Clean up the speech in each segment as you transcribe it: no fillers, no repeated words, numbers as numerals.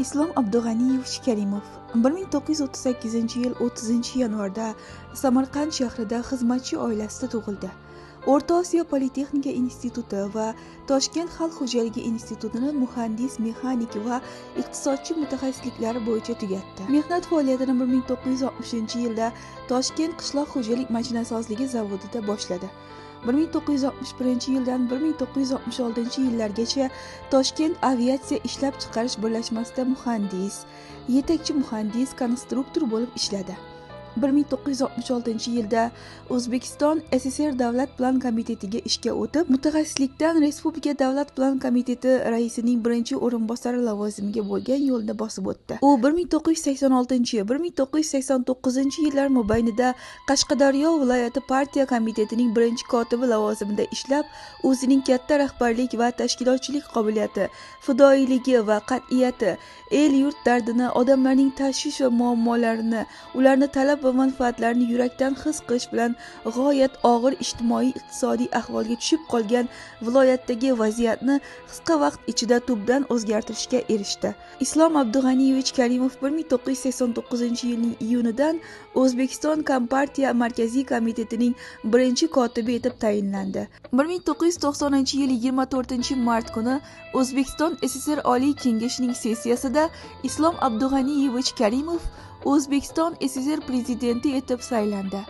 Islom Abdug'aniyevich Karimov 1938-yil 30-yanvarda Samarqand shahrida xizmatchi oilasida tug'ildi. O'rta Osiyo Politexnika instituti va Toshkent xalq xo'jaligi institutini muhandis, mexanik va iqtisodchi mutaxassisliklari bo'yicha tugatdi. Mehnat faoliyatini 1960-yilda Toshkent qishloq xo'jalik mashinasozligi zavodida boshladi. 1961-yildan 1966-yillargacha Toshkent aviatsiya ishlab chiqarish birlashmasida muhandis, yetakchi muhandis, konstruktor bo'lib ishladi. 1966-yilda O'zbekiston SSR Davlat plan komitetiga ishga o'tib, mutaxassislikdan Respublika Davlat plan komiteti raisining birinchi o'rinbosari lavozimiga bo'lgan yo'lni bosib o'tdi. U 1986-1989-yillar mobaynida Qashqadaryo viloyati partiya komitetining birinchi kotibi lavozimida ishlab, o'zining katta rahbarlik va tashkilotchilik qobiliyati, fidoyiligi va qat'iyati, el yurt dardini, odamlarning tashvish va muammolarini, ularni talab va manfaatlarini yurakdan his qilish bilan g'oyat og'ir ijtimoiy-iqtisodiy ahvolga tushib qolgan viloyatdagi vaziyatni qisqa vaqt ichida tubdan o'zgartirishga erishdi. Islom Abdug'aniyevich Karimov 1989-yilning iyunidan O'zbekiston Kompartiya Markaziy komitetining birinchi kotibi etib tayinlandi. 1990-yil 24-mart kuni O'zbekiston SSR Oliy Kengashining sessiyasida Islom Abdug'aniyevich Karimov O'zbekiston SSR prezidenti etib saylandi.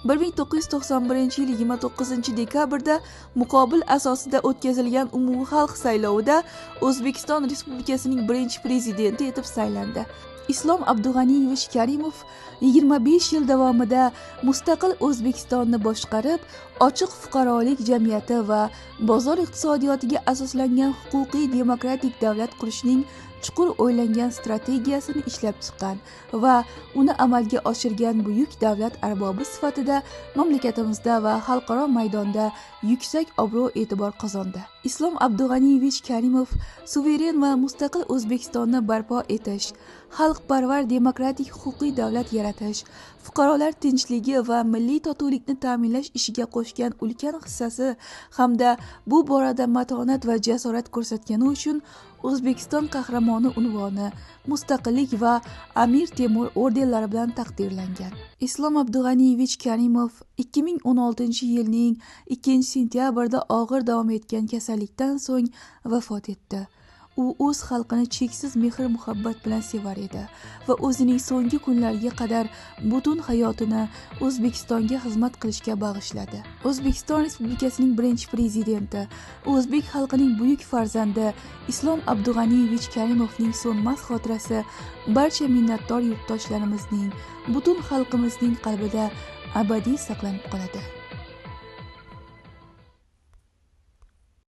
1991-yil 29-dekabrda muqobil asosida o'tkazilgan umumxalq saylovida O'zbekiston Respublikasining birinchi prezidenti etib saylandi. Islom Abdug'aniyevich Karimov 25 yil davomida mustaqil O'zbekistonni boshqarib, ochiq fuqarolik jamiyati va bozor iqtisodiyotiga asoslangan huquqiy demokratik davlat qurishning chuqur o'ylangan strategiyasini ishlab chiqqan va uni amalga oshirgan buyuk davlat arbobi sifatida mamlakatimizda va xalqaro maydonda yuksak obro'-e'tibor qozondi. Islom Abdug'aniyevich Karimov suveren va mustaqil O'zbekistonni barpo etish, xalqparvar demokratik huquqiy davlat yaratish, fuqarolar tinchligi va milliy totuvlikni ta'minlash ishiga qo'shgan ulkan hissasi hamda bu borada matonat va jasorat ko'rsatgani uchun O'zbekiston qahramoni unvoni, Mustaqillik va Amir Temur ordenlari bilan taqdirlangan. Islom Abdug'aniyevich Karimov 2016-yilning 2-sentyabrda og'ir davom etgan kasallikdan so'ng vafot etdi. U o'z xalqini cheksiz mehr-muhabbat bilan sevar edi va o'zining so'nggi kunlariga qadar butun hayotini O'zbekistonga xizmat qilishga bag'ishladi. O'zbekiston Respublikasining birinchi prezidenti, o'zbek xalqining buyuk farzandi Islom Abdug'aniyevich Karimovning so'nmas xotirasi barcha minnatdor yurtdoshlarimizning, butun xalqimizning qalbida abadiy saqlanib qoladi.